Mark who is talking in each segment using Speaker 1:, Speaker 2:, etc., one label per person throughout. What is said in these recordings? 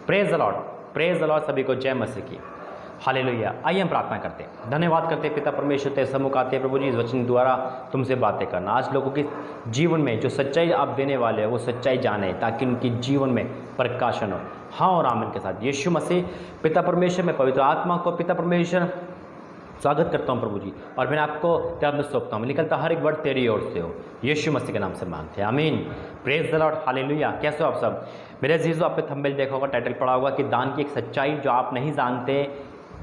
Speaker 1: Praise the Lord, praise the Lord. सभी को जय मसीह की, हालेलुया। आइए हम प्रार्थना करते हैं। धन्यवाद करते हैं पिता परमेश्वर तेरे सम्मुख आते हैं प्रभु जी, इस वचन द्वारा तुमसे बातें करना। आज लोगों के जीवन में जो सच्चाई आप देने वाले हो वो सच्चाई जाने, ताकि उनके जीवन में प्रकाशन हो। हाँ और आमीन के साथ यीशु मसीह पिता परमेश्वर में पवित्र आत्मा को पिता परमेश्वर स्वागत करता हूँ प्रभु जी, और मैं आपको तेरे में सौंपता हूँ। निकलता हर एक वर्ड तेरी ओर से हो, यीशु मसीह के नाम से मांगते हैं, आमीन। Praise the Lord, hallelujah. कैसे हो आप सब मेरे अजीज़ों? आप पे थंबनेल देखा होगा, टाइटल पड़ा होगा कि दान की एक सच्चाई जो आप नहीं जानते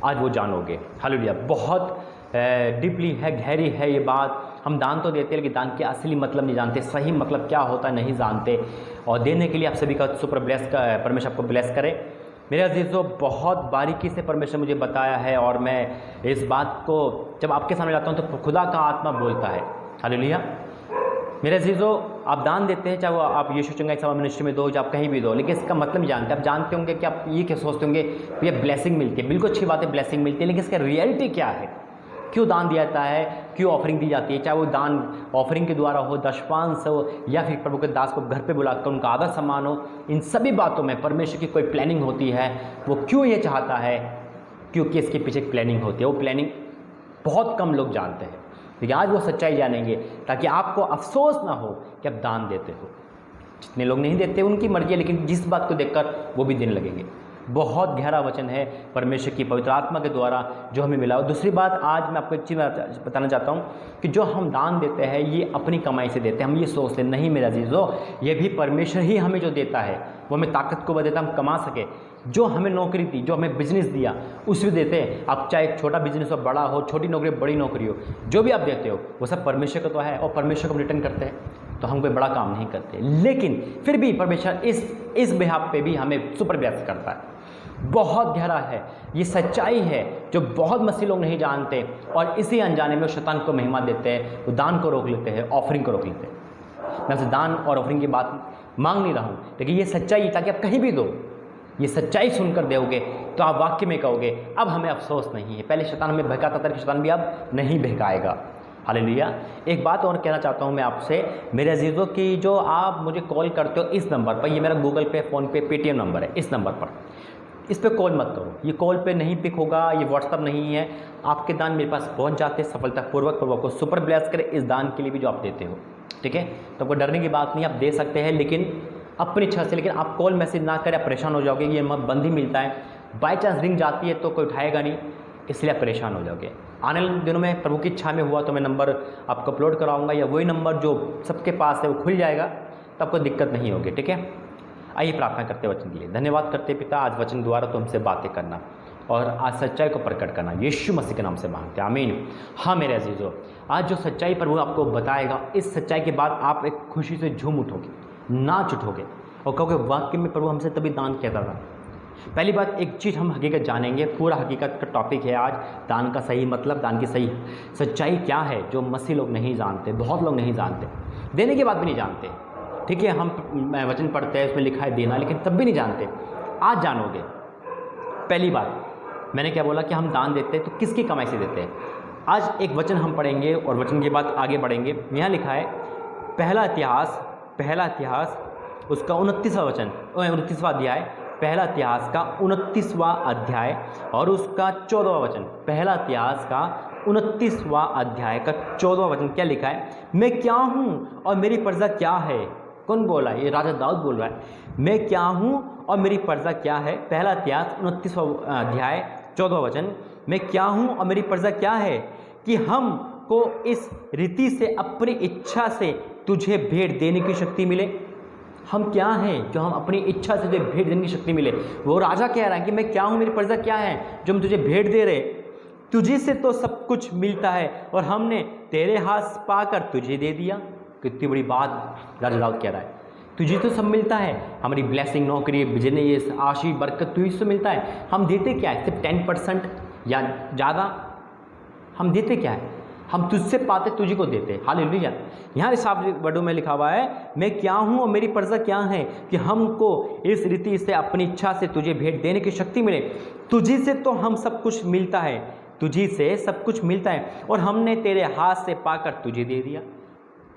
Speaker 1: आज वो जानोगे। हालेलुया। बहुत डीपली है, गहरी है ये बात। हम दान तो देते हैं लेकिन दान के असली मतलब नहीं जानते, सही मतलब क्या होता है नहीं जानते। और देने के लिए आप सभी का सुपर ब्लेस का परमेश्वर आपको ब्लेस करे। मेरे अजीज़ों, बहुत बारीकी से परमेश्वर मुझे बताया है, और मैं इस बात को जब आपके सामने लाता हूँ तो खुदा का आत्मा बोलता है। हालेलुया। मेरे अजीज़ों, आप दान देते हैं, चाहे वो आप यीशु चंगा एक सभा मिनिस्ट्री में दो, चाहे आप कहीं भी दो, लेकिन इसका मतलब नहीं जानते। आप जानते होंगे कि आप ये क्या सोचते होंगे, ये ब्लेसिंग मिलती है। बिल्कुल अच्छी बात है, ब्लेसिंग मिलती है, लेकिन इसका रियलिटी क्या है? क्यों दान दिया जाता है? क्यों ऑफरिंग दी जाती है? चाहे वो दान ऑफरिंग के द्वारा हो, दशपांश हो, या फिर प्रभु के दास को घर पे बुलाकर उनका आदर सम्मान हो, इन सभी बातों में परमेश्वर की कोई प्लानिंग होती है। वो क्यों ये चाहता है? क्योंकि इसके पीछे एक प्लानिंग होती है। वो प्लानिंग बहुत कम लोग जानते हैं, लेकिन आज वो सच्चाई जानेंगे, ताकि आपको अफसोस ना हो कि आप दान देते हो। जितने लोग नहीं देते उनकी मर्जी है, लेकिन जिस बात को देखकर वो भी देने लगेंगे। बहुत गहरा वचन है परमेश्वर की पवित्र आत्मा के द्वारा जो हमें मिला। और दूसरी बात, आज मैं आपको एक चीज़ बताना चाहता हूँ कि जो हम दान देते हैं ये अपनी कमाई से देते हैं। हम ये सोचते हैं, नहीं मेरा अजीज़ों, ये भी परमेश्वर ही हमें जो देता है, वो हमें ताकत को देता है हम कमा सके। जो हमें नौकरी दी, जो हमें बिजनेस दिया, उस भी देते हैं। आप चाहे छोटा बिजनेस हो, बड़ा हो, छोटी नौकरी बड़ी नौकरी हो, जो भी आप देते हो वो सब परमेश्वर का तो है, और परमेश्वर को रिटर्न करते हैं। तो हम कोई बड़ा काम नहीं करते, लेकिन फिर भी परमेश्वर इस बिहाफ पे भी हमें सुपर ब्लेस करता है। बहुत गहरा है, ये सच्चाई है जो बहुत मसीह लोग नहीं जानते, और इसी अनजाने में वो शैतान को महिमा देते हैं, वो दान को रोक लेते हैं, ऑफरिंग को रोक लेते हैं। मैं आपसे दान और ऑफरिंग की बात मांग नहीं रहा हूँ, लेकिन ये सच्चाई, ताकि आप कहीं भी दो, ये सच्चाई सुनकर दोगे तो आप वाक्य में कहोगे अब हमें अफसोस नहीं है। पहले शैतान हमें बहकाता था, शैतान भी अब नहीं बहकाएगा। हालेलुया। एक बात और कहना चाहता हूँ मैं आपसे मेरे अजीज़ों की, जो आप मुझे कॉल करते हो इस नंबर पर, ये मेरा गूगल पे, फ़ोनपे, पेटीएम नंबर है, इस नंबर पर, इस पर कॉल मत करो। ये कॉल पे नहीं पिक होगा, ये व्हाट्सअप नहीं है। आपके दान मेरे पास पहुंच जाते हैं सफलतापूर्वक। प्रभु को सुपर ब्लेस करे इस दान के लिए भी जो आप देते हो, ठीक है? तो आपको डरने की बात नहीं, आप दे सकते हैं, लेकिन अपनी इच्छा से। लेकिन आप कॉल मैसेज ना करें, आप परेशान हो जाओगे। ये बंद ही मिलता है, बाई चांस रिंग जाती है तो कोई उठाएगा नहीं, इसलिए आप परेशान हो जाओगे। आने वाले दिनों में प्रभु की इच्छा में हुआ तो मैं नंबर आपको अपलोड कराऊंगा, या वही नंबर जो सबके पास है वो खुल जाएगा, तो आपको दिक्कत नहीं होगी, ठीक है? आइए प्रार्थना करते वचन के लिए। धन्यवाद करते पिता, आज वचन द्वारा तो हमसे बातें करना और आज सच्चाई को प्रकट करना, यीशु मसीह के नाम से मांगते हैं, आमीन। हाँ मेरे अजीज़ों, आज जो सच्चाई प्रभु आपको बताएगा, इस सच्चाई के बाद आप एक खुशी से झूम उठोगे, नाच उठोगे और कहोगे वाकई में प्रभु हमसे तभी दान कहता था। पहली बात, एक चीज़ हम हकीकत जानेंगे, पूरा हकीकत का टॉपिक है आज, दान का सही मतलब, दान की सही सच्चाई क्या है, जो मसीह लोग नहीं जानते, बहुत लोग नहीं जानते, देने के बाद भी नहीं जानते, ठीक है? हम वचन पढ़ते हैं, उसमें लिखा है देना, लेकिन तब भी नहीं जानते। आज जानोगे। पहली बात मैंने क्या बोला कि हम दान देते हैं तो किसकी कमाई से देते हैं। आज एक वचन हम पढ़ेंगे और वचन के बाद आगे बढ़ेंगे। यहाँ लिखा है पहला इतिहास उसका 29वां वचन, 29वां अध्याय, पहला इतिहास का 29वां अध्याय और उसका 14वां वचन। पहला इतिहास का 29वां अध्याय का 14वां वचन क्या लिखा है? मैं क्या हूँ और मेरी प्रजा क्या है। कौन बोला? ये राजा दाऊद बोल रहा है, मैं क्या हूँ और मेरी प्रजा क्या है। पहला इतिहास 29वां अध्याय 14वां वचन, मैं क्या हूँ और मेरी प्रजा क्या है, कि हमको इस रीति से अपनी इच्छा से तुझे भेंट देने की शक्ति मिले। हम क्या हैं जो हम अपनी इच्छा से तुझे भेंट देने की शक्ति मिले। वो राजा कह रहा है कि मैं क्या हूँ, मेरी प्रजा क्या है, जो हम तुझे भेंट दे रहे। तुझे से तो सब कुछ मिलता है और हमने तेरे हाथ पाकर तुझे दे दिया। कितनी बड़ी बात राजा दाऊद कह रहा है, तुझे तो सब मिलता है, हमारी ब्लेसिंग, नौकरी, बिजनेस, आशीष, बरकत तुझे से मिलता है। हम देते क्या है? सिर्फ 10% या ज़्यादा हम देते क्या है? हम तुझसे पाते, तुझे को देते। हालेलुया। यहाँ इस वर्डों में लिखा हुआ है, मैं क्या हूँ और मेरी प्रजा क्या है, कि हमको इस रीति से अपनी इच्छा से तुझे भेंट देने की शक्ति मिले। तुझी से तो हम सब कुछ मिलता है, तुझी से सब कुछ मिलता है और हमने तेरे हाथ से पाकर तुझे दे दिया।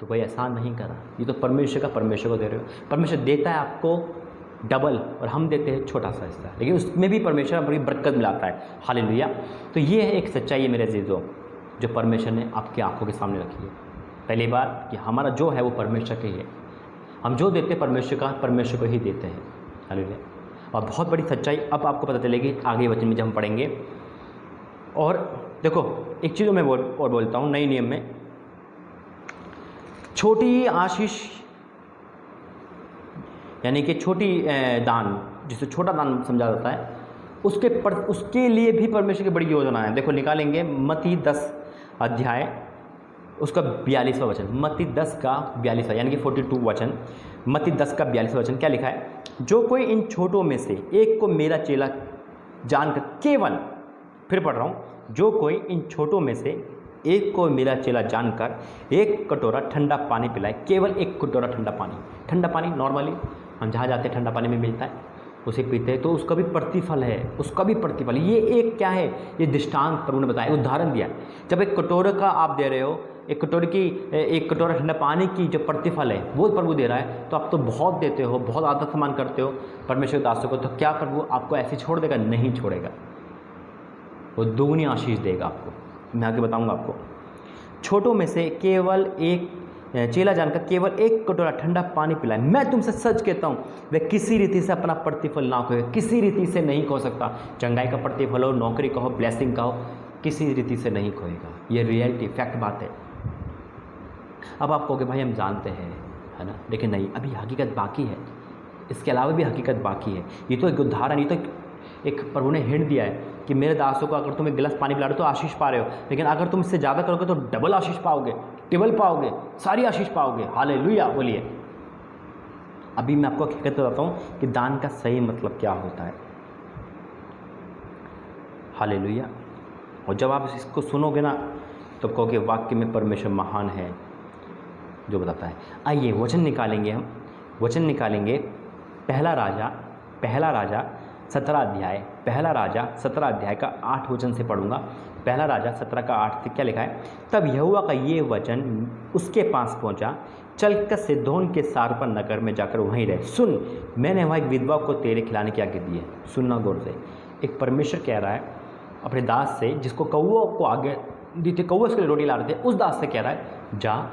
Speaker 1: तो कोई एहसान नहीं करा, ये तो परमेश्वर को दे रहे हो। परमेश्वर देता है आपको डबल, और हम देते हैं छोटा सा हिस्सा, लेकिन उसमें भी परमेश्वर बड़ी बरकत मिलाता है। हालेलुया। तो ये है एक सच्चाई है मेरे अजीजों, जो परमेश्वर ने आपकी आंखों के सामने रखी है। पहली बात कि हमारा जो है वो परमेश्वर का ही है, हम जो देते हैं परमेश्वर को ही देते हैं। हालेलुया। और बहुत बड़ी सच्चाई अब आपको पता चलेगी आगे वचन में जब हम पढ़ेंगे। और देखो एक चीज़ मैं और बोलता हूँ, नए नियम में छोटी आशीष यानी कि छोटी दान, जिसे छोटा दान समझा जाता है, उसके लिए भी परमेश्वर की बड़ी योजना है। देखो निकालेंगे मत्ती 10 अध्याय उसका 42वां वचन, मत्ती 10 का 42वां यानी कि 42 वचन, मत्ती 10 का 42वां वचन क्या लिखा है? जो कोई इन छोटों में से एक को मेरा चेला जानकर केवल, फिर पढ़ रहा हूँ, जो कोई इन छोटों में से एक को मेरा चेला जानकर एक कटोरा ठंडा पानी पिलाए, केवल एक कटोरा ठंडा पानी नॉर्मली हम जहाँ जाते हैं ठंडा पानी में मिलता है, उसे पीते हैं, तो उसका भी प्रतिफल है, उसका भी प्रतिफल। ये एक क्या है, ये दृष्टांत प्रभु ने बताया, उदाहरण दिया। जब एक कटोरे का आप दे रहे हो, एक कटोरा ठंडा पानी की जो प्रतिफल है वो प्रभु दे रहा है, तो आप तो बहुत देते हो, बहुत आदर सम्मान करते हो परमेश्वर के दासों को, तो क्या प्रभु आपको ऐसे छोड़ देगा? नहीं छोड़ेगा, वो दुगनी आशीष देगा आपको। मैं आगे बताऊंगा आपको। छोटों में से केवल एक चेला जानकर केवल एक कटोरा ठंडा पानी पिलाए, मैं तुमसे सच कहता हूँ वह किसी रीति से अपना प्रतिफल ना खोएगा, किसी रीति से नहीं खो सकता। चंगाई का प्रतिफल हो, नौकरी का हो, ब्लेसिंग का हो, किसी रीति से नहीं खोएगा। ये रियलिटी फैक्ट बात है। अब आप कहोगे भाई हम जानते हैं, है ना, लेकिन नहीं, अभी हकीकत बाकी है, इसके अलावा भी हकीकत बाकी है। ये तो एक उदाहरण, ये तो एक प्रभु ने हिंट दिया है कि मेरे दासों को अगर तुम एक गिलास पानी पिला रहे हो तो आशीष पा रहे हो, लेकिन अगर तुम इससे ज़्यादा करोगे तो डबल आशीष पाओगे, टेबल पाओगे, सारी आशीष पाओगे। हालेलुया बोलिए। अभी मैं आपको हकीकत बताता हूँ कि दान का सही मतलब क्या होता है। हालेलुया। और जब आप इसको सुनोगे ना तो कहोगे वाक्य में परमेश्वर महान है जो बताता है। आइए वचन निकालेंगे, हम वचन निकालेंगे पहला राजा 17 अध्याय, पहला राजा 17 अध्याय का 8 वचन से पढ़ूंगा। पहला राजा 17 का 8 से क्या लिखा है? तब यहोवा का ये वचन उसके पास पहुंचा, चलकर सिदोन के सारपन नगर में जाकर वहीं रहे। सुन, मैंने वहाँ एक विधवा को तेरे खिलाने की आज्ञा दी है। सुनना गौर से, एक परमेश्वर कह रहा है अपने दास से, जिसको कौओं को आगे दी थी, कौओं उसके लिए रोटी ला रहे थे, उस दास से कह रहा है जा,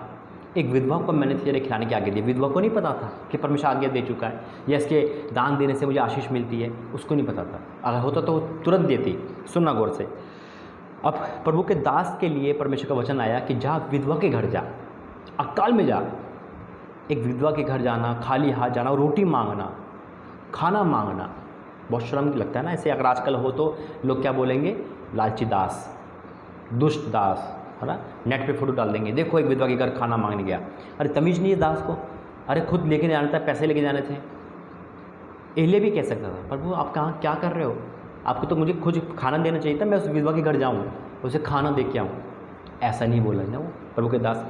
Speaker 1: एक विधवा को मैंने तेरे खिलाने की आज्ञा दी। विधवा को नहीं पता था कि परमेश्वर आज्ञा दे चुका है या इसके दान देने से मुझे आशीष मिलती है, उसको नहीं पता था। अगर होता तो वो तुरंत देती। सुनना गौर से। अब प्रभु के दास के लिए परमेश्वर का वचन आया कि जा विधवा के घर जा, अकाल में जा। एक विधवा के घर जाना, खाली हाथ जाना, रोटी मांगना, खाना मांगना, बहुत शर्म लगता है ना ऐसे। अगर आजकल हो तो लोग क्या बोलेंगे? लालची दास, दुष्ट दास, है ना, नेट पे फोटो डाल देंगे, देखो एक विधवा के घर खाना मांगने गया। अरे तमीज़ नहीं है दास को, अरे खुद लेके जाना था, पैसे लेके जाने थे। एलिया भी कह सकता था प्रभु आप कहाँ क्या कर रहे हो, आपको तो मुझे खुद खाना देना चाहिए था, मैं उस विधवा के घर जाऊँ, उसे खाना दे के आऊँ। ऐसा नहीं बोला ना वो प्रभु के दास।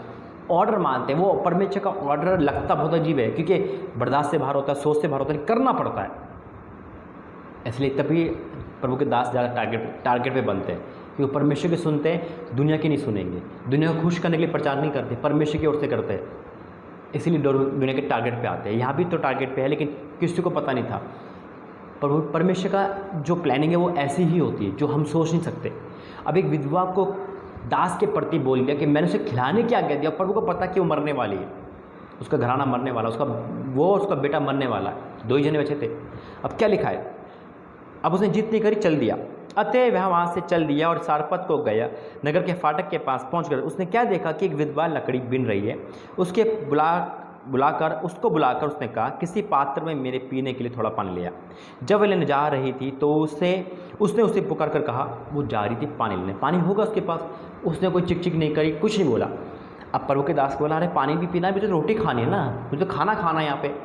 Speaker 1: ऑर्डर मानते हैं, वो परमेश्वर का ऑर्डर लगता बहुत अजीब है, क्योंकि बर्दाश्त से बाहर होता है, सोच से बाहर होता है, करना पड़ता है। इसलिए तभी प्रभु के दास ज़्यादा टारगेट पे बनते हैं, क्योंकि परमेश्वर के सुनते हैं, दुनिया की नहीं सुनेंगे। दुनिया को खुश करने के लिए प्रचार नहीं करते, परमेश्वर की ओर से करते हैं, इसीलिए दुनिया के टारगेट पे आते हैं। यहाँ भी तो टारगेट पे है, लेकिन किसी को पता नहीं था। प्रभु परमेश्वर का जो प्लानिंग है वो ऐसी ही होती है जो हम सोच नहीं सकते। अब एक विधवा को दास के प्रति बोल दिया कि मैंने उसे खिलाने की आज्ञा दिया, प्रभु को पता कि वो मरने वाली है, उसका घराना मरने वाला, उसका बेटा मरने वाला है, 2 ही जने बचे थे। अब क्या लिखा है? अब उसने जिद नहीं करी, चल दिया। अतः वह वहाँ से चल दिया और सारपत को गया, नगर के फाटक के पास पहुँच कर उसने क्या देखा कि एक विधवा लकड़ी बिन रही है। उसको बुलाकर उसने कहा किसी पात्र में मेरे पीने के लिए थोड़ा पानी लिया। जब वह लेने जा रही थी तो उसने उसे पुकार कर कहा, वो जा रही थी पानी लेने, पानी होगा उसके पास, उसने कोई चिक नहीं करी, कुछ नहीं बोला। अब प्रभु के दास को बोला, अरे पानी भी पीना है, मुझे तो रोटी खानी है ना, मुझे तो खाना खाना है यहाँ पे।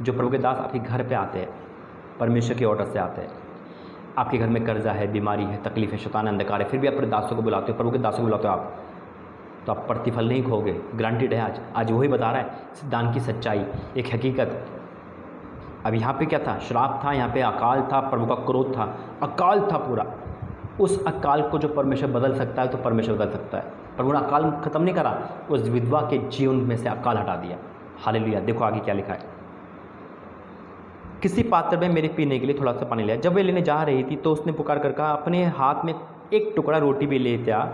Speaker 1: जो प्रभु के दास आपके घर पे आते हैं, परमेश्वर के ऑर्डर से आते हैं, आपके घर में कर्जा है, बीमारी है, तकलीफ है, शैतान अंधकार है, फिर भी अपने दासों को बुलाते हो, प्रभु के दासों को बुलाते हो आप, तो आप प्रतिफल नहीं खोगे, गारंटीड है। आज वही बता रहा है दान की सच्चाई, एक हकीकत। अब यहाँ पे क्या था? श्राप था, यहाँ पे अकाल था, प्रभु का क्रोध था, अकाल था पूरा। उस अकाल को जो परमेश्वर बदल सकता है तो परमेश्वर बदल सकता है। प्रभु ने अकाल खत्म नहीं करा, उस विधवा के जीवन में से अकाल हटा दिया। हालेलुया। देखो आगे क्या लिखा है, किसी पात्र में मेरे पीने के लिए थोड़ा सा पानी लिया। जब वे लेने जा रही थी तो उसने पुकार कर कहा, अपने हाथ में एक टुकड़ा रोटी भी लेते आ,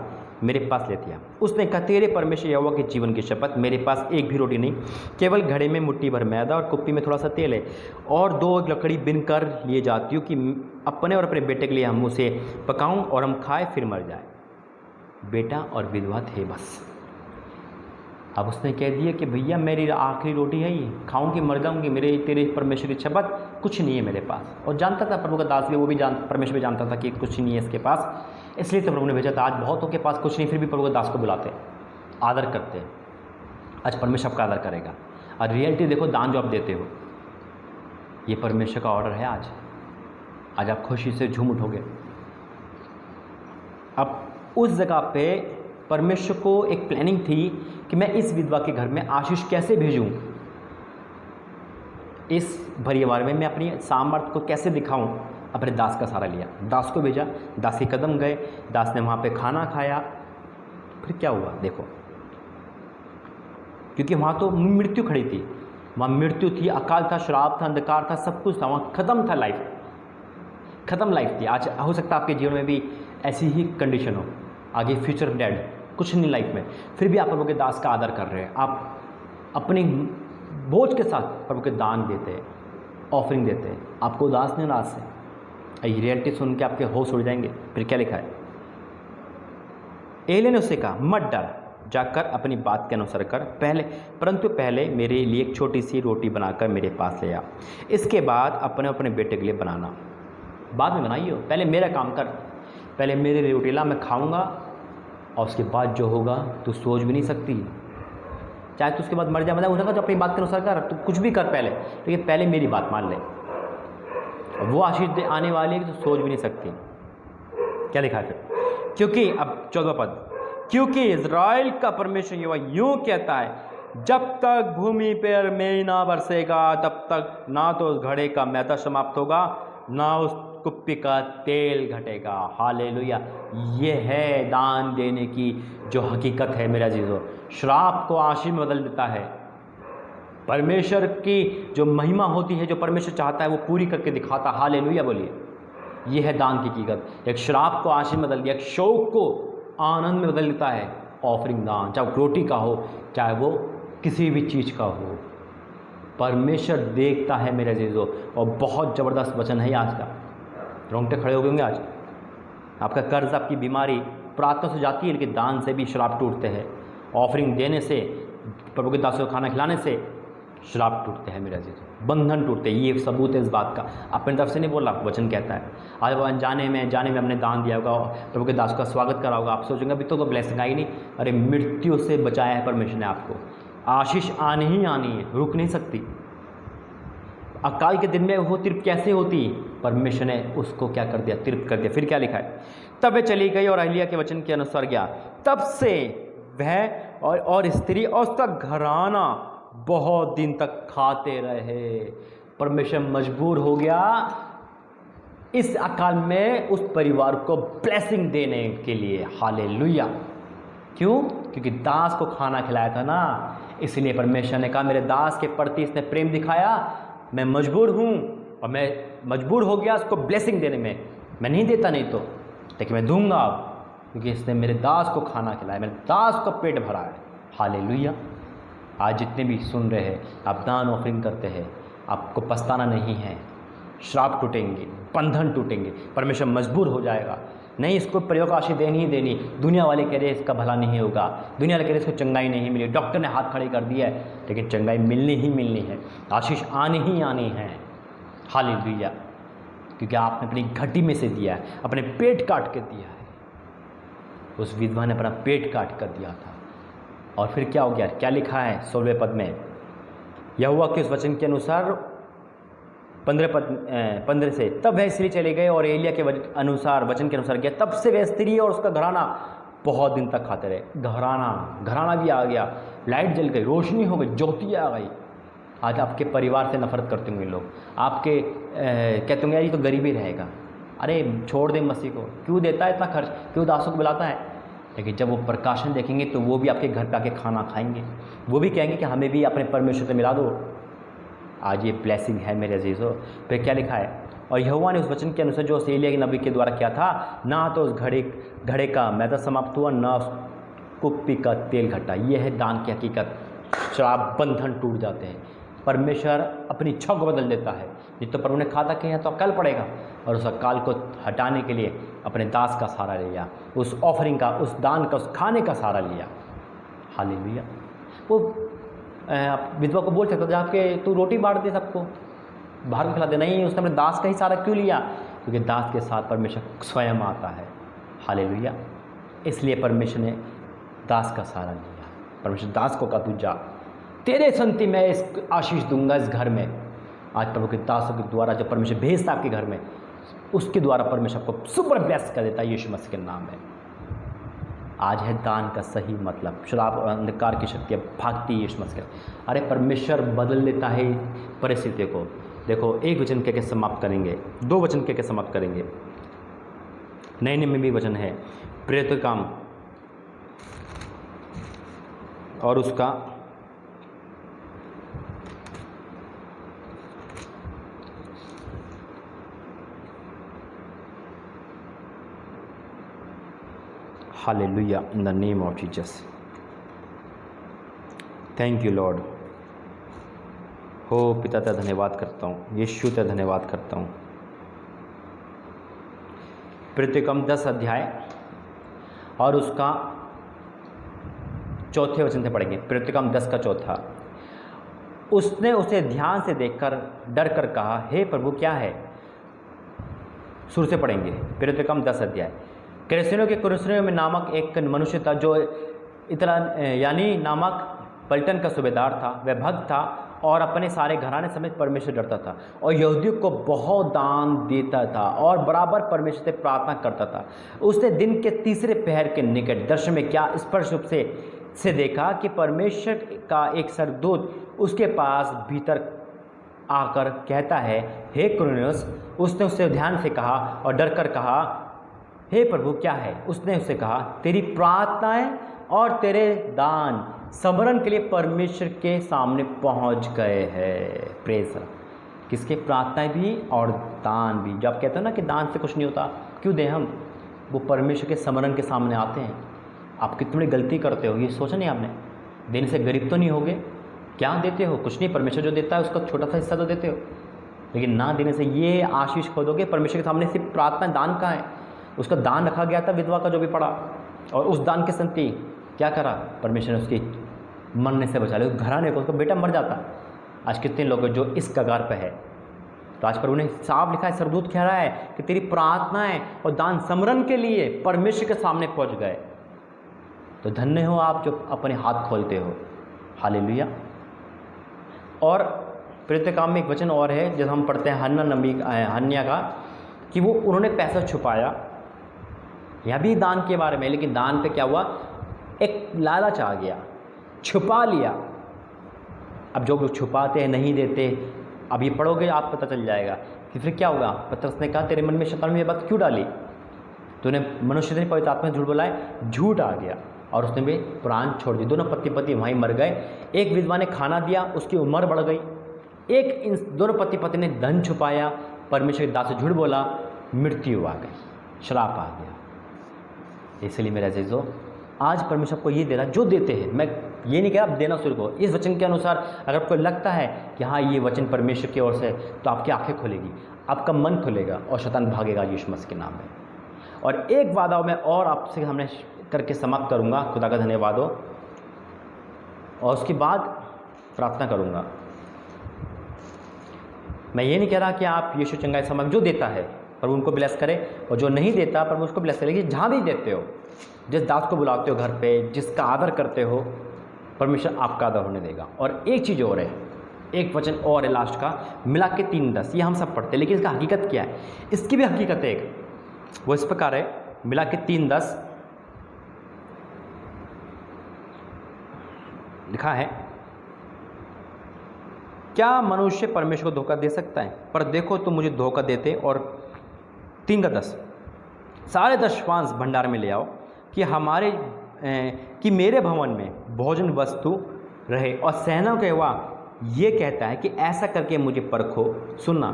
Speaker 1: मेरे पास लेते आ। उसने कहा, तेरे परमेश्वर यहोवा के जीवन की शपथ, मेरे पास एक भी रोटी नहीं, केवल घड़े में मुट्ठी भर मैदा और कुप्पी में थोड़ा सा तेल है, और 2 लकड़ी बिन कर लिए जाती हूँ कि अपने और अपने बेटे के लिए हम उसे पकाऊं और हम खाए फिर मर जाए। बेटा और विधवा थे बस। अब उसने कह दिया कि भैया मेरी आखिरी रोटी है ये, खाऊंगी मर जाऊंगी, मेरे तेरे परमेश्वर की शपथ कुछ नहीं है मेरे पास। और जानता था प्रभु का दास भी, वो भी परमेश्वर भी जानता था कि कुछ नहीं है इसके पास, इसलिए तो प्रभु ने भेजा था। आज बहुतों के पास कुछ नहीं, फिर भी प्रभु के दास को बुलाते, आदर करते। आज परमेश्वर आपका आदर करेगा। और रियलिटी देखो, दान जो आप देते हो ये परमेश्वर का ऑर्डर है। आज आप खुशी से झूम उठोगे। अब उस जगह पे परमेश्वर को एक प्लानिंग थी कि मैं इस विधवा के घर में आशीष कैसे भेजूं, इस परिवार में मैं अपनी सामर्थ्य को कैसे दिखाऊं। अपने दास का सहारा लिया, दास को भेजा, दास के कदम गए, दास ने वहाँ पे खाना खाया। फिर क्या हुआ देखो, क्योंकि वहाँ तो मृत्यु खड़ी थी, वहाँ मृत्यु थी, अकाल था, श्राप था, अंधकार था, सब कुछ था, वहाँ खत्म था लाइफ, खत्म लाइफ थी। आज हो सकता है आपके जीवन में भी ऐसी ही कंडीशन हो, आगे फ्यूचर डेड, कुछ नहीं लाइफ में, फिर भी आप प्रभु के दास का आदर कर रहे हैं। आप अपने बोझ के साथ प्रभु के दान देते हैं, ऑफरिंग देते हैं, आपको उदास नहीं उदास है। ये रियलिटी सुन के आपके होश उड़ जाएंगे। फिर क्या लिखा है, एलिय्याह ने उससे कहा, मत डर, जाकर अपनी बात के अनुसार कर, परंतु पहले मेरे लिए एक छोटी सी रोटी बनाकर मेरे पास ले आ, इसके बाद अपने अपने बेटे के लिए बनाना। बाद में बनाइए, पहले मेरा काम कर, पहले मेरे लिए रोटी ला, मैं खाऊंगा, और उसके बाद जो होगा तू सोच भी नहीं सकती। चाहे तो उसके बाद मर जाए, मतलब तो अपनी बात के अनुसार कर, तू कुछ भी कर पहले, लेकिन पहले मेरी बात मान ले। वो आशीष आने वाली है कि तो सोच भी नहीं सकती। क्या लिखा है फिर, क्योंकि अब 14वां पद, क्योंकि इज़राइल का परमेश्वर यहोवा यूं कहता है, जब तक भूमि पर मेंह ना बरसेगा तब तक ना तो उस घड़े का मैदा समाप्त होगा, ना उस कुप्पी का तेल घटेगा। हालेलुया। ये है दान देने की जो हकीकत है मेरा जीजो। श्राप को आशीष में बदल देता है। परमेश्वर की जो महिमा होती है, जो परमेश्वर चाहता है वो पूरी करके दिखाता। हालेलुया बोलिए। ये है दान की हकीकत। एक श्राप को आशीष में बदल दिया, एक शोक को आनंद में बदल देता है ऑफरिंग दान, चाहे रोटी का हो, चाहे वो किसी भी चीज़ का हो। परमेश्वर देखता है मेरे जीजो। और बहुत ज़बरदस्त वचन है आज का। रोंगटे खड़े हो गए होंगे आज। आपका कर्ज, आपकी बीमारी प्रार्थना से जाती है, लेकिन दान से भी श्राप टूटते हैं। ऑफरिंग देने से, प्रभु के दासों को खाना खिलाने से श्राप टूटते हैं मेरा जीजो, बंधन टूटते हैं। ये सबूत है इस बात का, अपनी तरफ से नहीं बोला, वचन कहता है। आज वो अनजाने में हमने दान दिया होगा, प्रभु के दास का स्वागत करा होगा, आप सोचेंगे अभी तो ब्लेसिंग आई नहीं। अरे मृत्यु से बचाया है परमेश्वर ने आपको। आशीष आनी ही आनी है, रुक नहीं सकती। अकाल के दिन में वो तृप्त कैसे होती, परमेश्वर ने उसको क्या कर दिया, तृप्त कर दिया। फिर क्या लिखा है, तब वे चली गई और एलिय्याह के वचन के अनुसार गया। तब से वह और स्त्री और उसका घराना बहुत दिन तक खाते रहे। परमेश्वर मजबूर हो गया इस अकाल में उस परिवार को ब्लेसिंग देने के लिए। हालेलुया। क्यों? क्योंकि दास को खाना खिलाया था ना, इसलिए परमेश्वर ने कहा मेरे दास के प्रति इसने प्रेम दिखाया, मैं मजबूर हूँ और मैं मजबूर हो गया उसको ब्लेसिंग देने में। मैं नहीं देता नहीं तो, लेकिन मैं दूंगा अब, क्योंकि इसने मेरे दास को खाना खिलाया, मेरे दास का पेट भरा है। हालेलुया। आज जितने भी सुन रहे हैं, आप दान ऑफरिंग करते हैं, आपको पछताना नहीं है। श्राप टूटेंगे, बंधन टूटेंगे, परमेश्वर मजबूर हो जाएगा। नहीं, इसको प्रयोग आशीष देनी ही देनी। दुनिया वाले कह रहे इसका भला नहीं होगा, दुनिया वाले कह रहे इसको चंगाई नहीं मिली, डॉक्टर ने हाथ खड़े कर दिया है, लेकिन चंगाई मिलनी ही मिलनी है, आशीष आनी ही आनी है। हालेलुया। क्योंकि आपने अपनी घटी में से दिया है, अपने पेट काट के दिया है। उस विधवा ने अपना पेट काट कर दिया था। और फिर क्या हो गया, क्या लिखा है 16वें पद में, यहोवा के उस वचन के अनुसार 15 से, तब वह स्त्री चले गए और एलिय्याह के वचन के अनुसार गया। तब से वह स्त्री और उसका घराना बहुत दिन तक खाते रहे। घराना भी आ गया, लाइट जल गई, रोशनी हो गई, ज्योति आ गई। आज आपके परिवार से नफरत करते होंगे लोग, आपके कहते होंगे यार ये तो गरीबी रहेगा, अरे छोड़ दे मसीह को, क्यों देता है इतना खर्च, क्यों दासों को बुलाता है। लेकिन जब वो प्रकाशन देखेंगे तो वो भी आपके घर पे आके खाना खाएंगे, वो भी कहेंगे कि हमें भी अपने परमेश्वर से मिला दो। आज ये ब्लेसिंग है मेरे अजीज़ों। फिर क्या लिखा है, और यहोवा ने उस वचन के अनुसार जो एलिय्याह के नबी के द्वारा किया था, ना तो उस घड़े का मैदा समाप्त हुआ, ना उस कुप्पी का तेल घटा। ये है दान की हकीकत। शराब बंधन टूट जाते हैं। परमेश्वर अपनी इच्छा को बदल देता है। जिस तो प्रभु ने कहा था कि यहाँ तो अकाल पड़ेगा, और उस अकाल को हटाने के लिए अपने दास का सहारा लिया, उस ऑफरिंग का, उस दान का, उस खाने का सहारा लिया। हालेलुया। वो विधवा को बोल सकता था जाके तू रोटी बांट दे, सबको बाहर खिला दे। नहीं, उसने अपने दास का ही सहारा क्यों लिया? क्योंकि दास के साथ परमेश्वर स्वयं आता है। हालेलुया। इसलिए परमेश्वर ने दास का सहारा लिया। परमेश्वर दास को कहा तू जा, तेरे संति मैं इस आशीष दूंगा इस घर में। आज प्रभु के दासों के द्वारा जब परमेश्वर भेजता आपके घर में, उसके द्वारा परमेश्वर आपको सुपर ब्लेस कर देता है यीशु मसीह के नाम में। आज है दान का सही मतलब। शराब और अंधकार की शक्तियाँ भागती है यीशु मसीह। अरे परमेश्वर बदल लेता है परिस्थितियों को। देखो, एक वचन कह के समाप्त करेंगे, दो वचन कह के समाप्त करेंगे। नए नियम में भी वचन है, प्रेरित काम और उसका hallelujah in the name of Jesus. Thank you Lord. हो पिता तेरा धन्यवाद करता हूँ, यीशु तेरा धन्यवाद करता हूँ। प्रेरितों 10 अध्याय और उसका चौथे वचन से पढ़ेंगे। प्रेरितों 10 का चौथा। उसने उसे ध्यान से देखकर डर कर कहा, हे प्रभु क्या है? शुरू से पढ़ेंगे। प्रेरितों 10 अध्याय। क्रेसियों के कुरेसियों में नामक एक मनुष्य था जो इतना यानी नामक पलटन का सूबेदार था। वह भक्त था और अपने सारे घराने समेत परमेश्वर डरता था और यहूदियों को बहुत दान देता था और बराबर परमेश्वर से प्रार्थना करता था। उसने दिन के तीसरे पहर के निकट दर्शन में क्या स्पष्ट रूप से देखा कि परमेश्वर का एक सरदूत उसके पास भीतर आकर कहता है, हे कुरनेलियुस। उसने उससे ध्यान से कहा और डर कर कहा, हे प्रभु क्या है? उसने उससे कहा, तेरी प्रार्थनाएं और तेरे दान समरण के लिए परमेश्वर के सामने पहुंच गए हैं। प्रेज। किसके? प्रार्थनाएं भी और दान भी। जब आप कहते हो ना कि दान से कुछ नहीं होता, क्यों दें हम? वो परमेश्वर के समरण के सामने आते हैं। आप कितनी बड़ी गलती करते हो, ये सोचा नहीं आपने? देने से गरीब तो नहीं होगे? क्या देते हो? कुछ नहीं। परमेश्वर जो देता है उसका छोटा सा हिस्सा तो देते हो, लेकिन ना देने से ये आशीष खो दोगे। परमेश्वर के सामने सिर्फ प्रार्थना, दान का है। उसका दान रखा गया था विधवा का जो भी पड़ा, और उस दान के संति क्या करा? परमेश्वर ने उसकी मरने से बचा लिया, उस घराने को। उसका बेटा मर जाता। आज कितने लोग जो इस कगार पे है, तो आज पर उन्हें साफ लिखा है, सरदूत कह रहा है कि तेरी प्रार्थनाएं और दान समरण के लिए परमेश्वर के सामने पहुंच गए। तो धन्य हो आप जो अपने हाथ खोलते हो। हालेलुया। और प्रेरित काम में एक वचन और है जब हम पढ़ते हैं हन्या का, कि वो उन्होंने पैसा छुपाया। यह भी दान के बारे में, लेकिन दान पे क्या हुआ? एक लालच आ गया, छुपा लिया। अब जो लोग छुपाते हैं, नहीं देते, अब ये पढ़ोगे आप पता चल जाएगा कि फिर क्या होगा। पतरस ने कहा, तेरे मन में शैतान में ये बात क्यों डाली? तूने मनुष्य ने पवित्र आत्मा झूठ बोला है। झूठ आ गया और उसने भी प्राण छोड़ दिए। दोनों पति वहीं मर गए। एक विधवा ने खाना दिया, उसकी उम्र बढ़ गई। एक इन दोनों पति ने धन छुपाया, परमेश्वर के दास से झूठ बोला, मृत्यु आ गई, श्राप आ गया। इसलिए मेरे अजीजों, आज परमेश्वर को ये दे रहा, जो देते हैं। मैं ये नहीं कह रहा आप देना शुरू करो। इस वचन के अनुसार अगर आपको लगता है कि हाँ ये वचन परमेश्वर की ओर से, तो आपकी आंखें खुलेगी, आपका मन खुलेगा और शैतान भागेगा यीशु मसीह के नाम में। और एक वादा मैं और आपसे हमने करके समाप्त करूँगा। खुदा का धन्यवाद हो। और उसके बाद प्रार्थना करूँगा। मैं ये नहीं कह रहा कि आप यीशु चंगाई समय जो देता है पर उनको ब्लेस करे, और जो नहीं देता पर उसको ब्लेस करे। लेकिन जहाँ भी देते हो, जिस दास को बुलाते हो घर पे, जिसका आदर करते हो, परमेश्वर आपका आदर होने देगा। और एक चीज़ और है, एक वचन और है लास्ट का, मिला के 3:10। ये हम सब पढ़ते हैं, लेकिन इसका हकीकत क्या है? इसकी भी हकीकत है एक, वो इस प्रकार है। मिला के 3:10 लिखा है, क्या मनुष्य परमेश्वर को धोखा दे सकता है? पर देखो तुम मुझे धोखा देते। और 3:10, सारे दशवांश भंडार में ले आओ कि मेरे भवन में भोजन वस्तु रहे। और सेनाओं के यहोवा ये कहता है कि ऐसा करके मुझे परखो। सुनना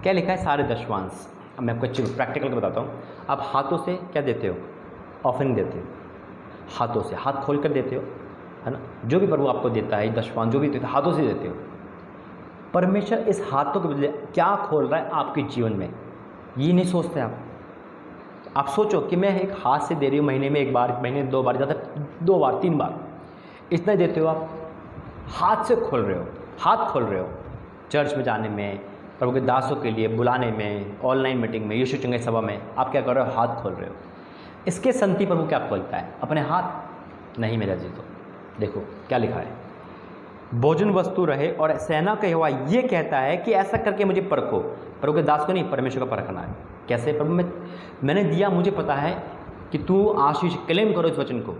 Speaker 1: क्या लिखा है, सारे दशवांश। अब मैं आपको अच्छी प्रैक्टिकल का बताता हूँ। आप हाथों से क्या देते हो, ऑफरिंग देते हो, हाथों से, हाथ खोल कर देते हो, है ना। जो भी प्रभु आपको देता है दशवांश जो भी देते हो हाथों से देते हो। परमेश्वर इस हाथों के बदले क्या खोल रहा है आपके जीवन में, ये नहीं सोचते आप सोचो कि मैं एक हाथ से दे रही हूँ, महीने में एक बार, महीने में 2 बार, ज़्यादा 2 बार 3 बार, इतना देते हो आप। हाथ से खोल रहे हो, हाथ खोल रहे हो चर्च में जाने में, प्रभु के दासों के लिए बुलाने में, ऑनलाइन मीटिंग में, यीशु चंगाई सभा में आप क्या कर रहे हो, हाथ खोल रहे हो। इसके संति प्रभु क्या खोलता है, अपने हाथ नहीं मेरा जी। तो देखो क्या लिखा है, भोजन वस्तु रहे और सेना का यहोवा ये कहता है कि ऐसा करके मुझे परखो। प्रभु के दास को नहीं, परमेश्वर को परखना है। कैसे, प्रभु मैंने दिया, मुझे पता है कि तू आशीष, क्लेम करो इस वचन को,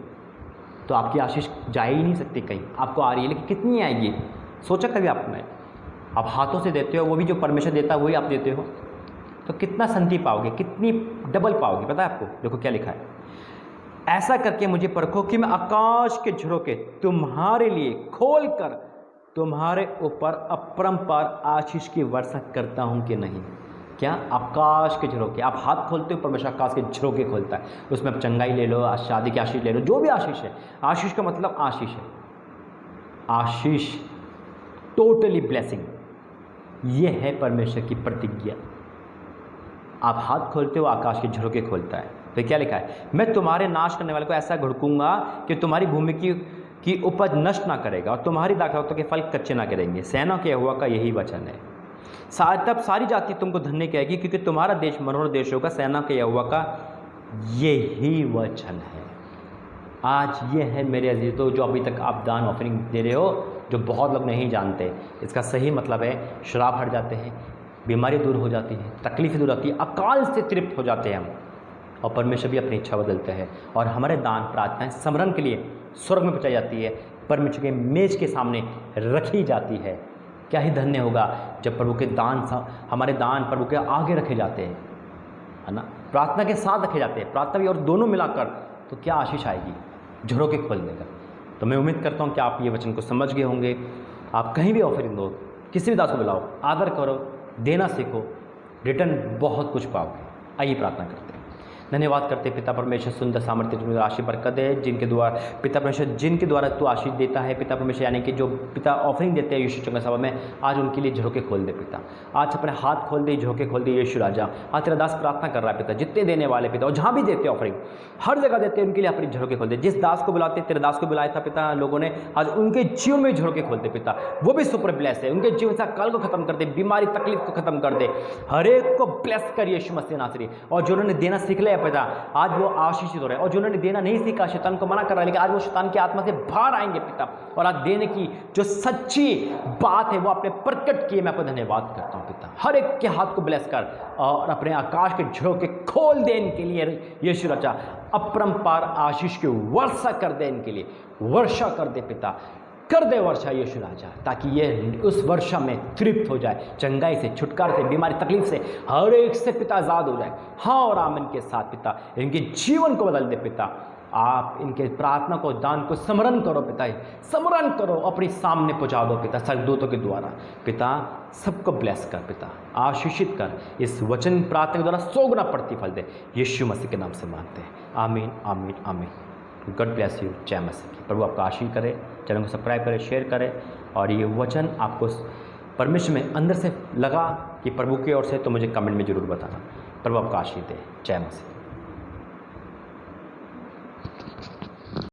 Speaker 1: तो आपकी आशीष जा ही नहीं सकती कहीं, आपको आ रही है, लेकिन कितनी आएगी सोचा कभी आपने। आप हाथों से देते हो, वो भी जो परमेश्वर देता है वही आप देते हो, तो कितना संति पाओगे, कितनी डबल पाओगे, पता है आपको। देखो क्या लिखा है, ऐसा करके मुझे परखो कि मैं आकाश के झरोखे तुम्हारे लिए खोल कर तुम्हारे ऊपर अपरंपार आशीष की वर्षा करता हूँ कि नहीं। क्या, आकाश के झरोखे। आप हाथ खोलते हो, परमेश्वर आकाश के झरोखे खोलता है, उसमें आप चंगाई ले लो, शादी की आशीष ले लो, जो भी आशीष है। आशीष का मतलब आशीष है, आशीष, टोटली ब्लेसिंग, ये है परमेश्वर की प्रतिज्ञा। आप हाथ खोलते हो, आकाश के झरोखे खोलता है। तो क्या लिखा है, मैं तुम्हारे नाश करने वाले को ऐसा घुड़कूंगा कि तुम्हारी भूमि की उपज नष्ट ना करेगा और तुम्हारी दाखलतों के फल कच्चे ना गिरेंगे। सेना के यहोवा का यही वचन है। तब सारी जाति तुमको धन्य कहेगी, क्योंकि तुम्हारा देश मनोहर देश होगा। सेना के यहोवा का यही वचन है। आज ये है मेरे अजीजों, जो अभी तक आप दान ऑफरिंग दे रहे हो, जो बहुत लोग नहीं जानते, इसका सही मतलब है शराब हट जाते हैं, बीमारी दूर हो जाती है, तकलीफ दूर होती है, अकाल से तृप्त हो जाते हैं हम, और परमेश्वर भी अपनी इच्छा बदलते हैं, और हमारे दान प्रार्थनाएं स्मरण के लिए स्वर्ग में पहुँचाई जाती है, परमेश्वर के मेज के सामने रखी जाती है। क्या ही धन्य होगा जब प्रभु के दान, हमारे दान प्रभु के आगे रखे जाते हैं, है ना, प्रार्थना के साथ रखे जाते हैं, प्रार्थना भी और दोनों मिलाकर, तो क्या आशीष आएगी, झरोखे खोल देगा। तो मैं उम्मीद करता हूँ कि आप ये वचन को समझ गए होंगे। आप कहीं भी ऑफरिंग दो, किसी भी दास को बुलाओ, आदर करो, देना सीखो, रिटर्न बहुत कुछ पाओगे। आइए प्रार्थना करते हैं। धन्यवाद करते पिता परमेश्वर, सुंदर सामर्थ्य तुम्हें आशीष बरकत है, जिनके द्वारा पिता परमेश्वर, जिनके द्वारा तू आशीष देता है पिता परमेश्वर, यानी कि जो पिता ऑफरिंग देते हैं यीशु चंगा सभा में, आज उनके लिए झरोके खोल दे पिता। आज अपने हाथ खोल दे, झरोके खोल दे यीशु राजा। आज तेरा दास प्रार्थना कर रहा है पिता, जितने देने वाले पिता, और जहाँ भी देते ऑफरिंग, हर जगह देते हैं, उनके लिए अपनी झरोके खोल दे। जिस दास को बुलाते, तेरे दास को बुलाया था पिता लोगों ने, आज उनके जीवन में झरोके खोलते पिता, वो भी सुपर ब्लेस है। उनके जीवन से अकाल को खत्म कर दे, बीमारी तकलीफ को खत्म कर दे, हर एक को ब्लेस कर यीशु मसीह नासरी। और जो उन्होंने देना सीख लिया पिता, आज वो आशीषित हो रहे हैं। और जिन्होंने देना नहीं सीखा, शैतान को मना कर रहा है, लेकिन आज वो शैतान की आत्मा से बाहर आएंगे पिता, और आज देने की जो सच्ची बात है वो आपने प्रकट किए। मैं आपको धन्यवाद करता हूँ पिता, हर एक के हाथ को ब्लेस कर और अपने आकाश के झरोके खोल दे इनके लिए यीशु राजा। अपरंपार आशीष की वर्षा कर दे इनके लिए, वर्षा कर दे पिता, कर दे वर्षा यीशु राजा, ताकि ये उस वर्षा में तृप्त हो जाए, चंगाई से, छुटकारे से, बीमारी तकलीफ से हर एक से पिता आज़ाद हो जाए। हाँ और आमीन के साथ पिता, इनके जीवन को बदल दे पिता। आप इनके प्रार्थना को, दान को स्मरण करो पिता, स्मरण करो, अपने सामने पहुँचा दो पिता, स्वर्गदूतों के द्वारा पिता। सबको ब्लेस कर पिता, आशीषित कर, इस वचन प्रार्थना के द्वारा 100 गुना प्रतिफल दे, यीशु मसीह के नाम से मांगते हैं, आमीन आमीन आमीन। गॉड ब्लेस यू, जय मसीह की। प्रभु आपका आशीष करे, चैनल को सब्सक्राइब करें, शेयर करें, और ये वचन आपको परमेश्वर में अंदर से लगा कि प्रभु की ओर से, तो मुझे कमेंट में जरूर बताना। प्रभु आपका आशीष दे, जय मसीह।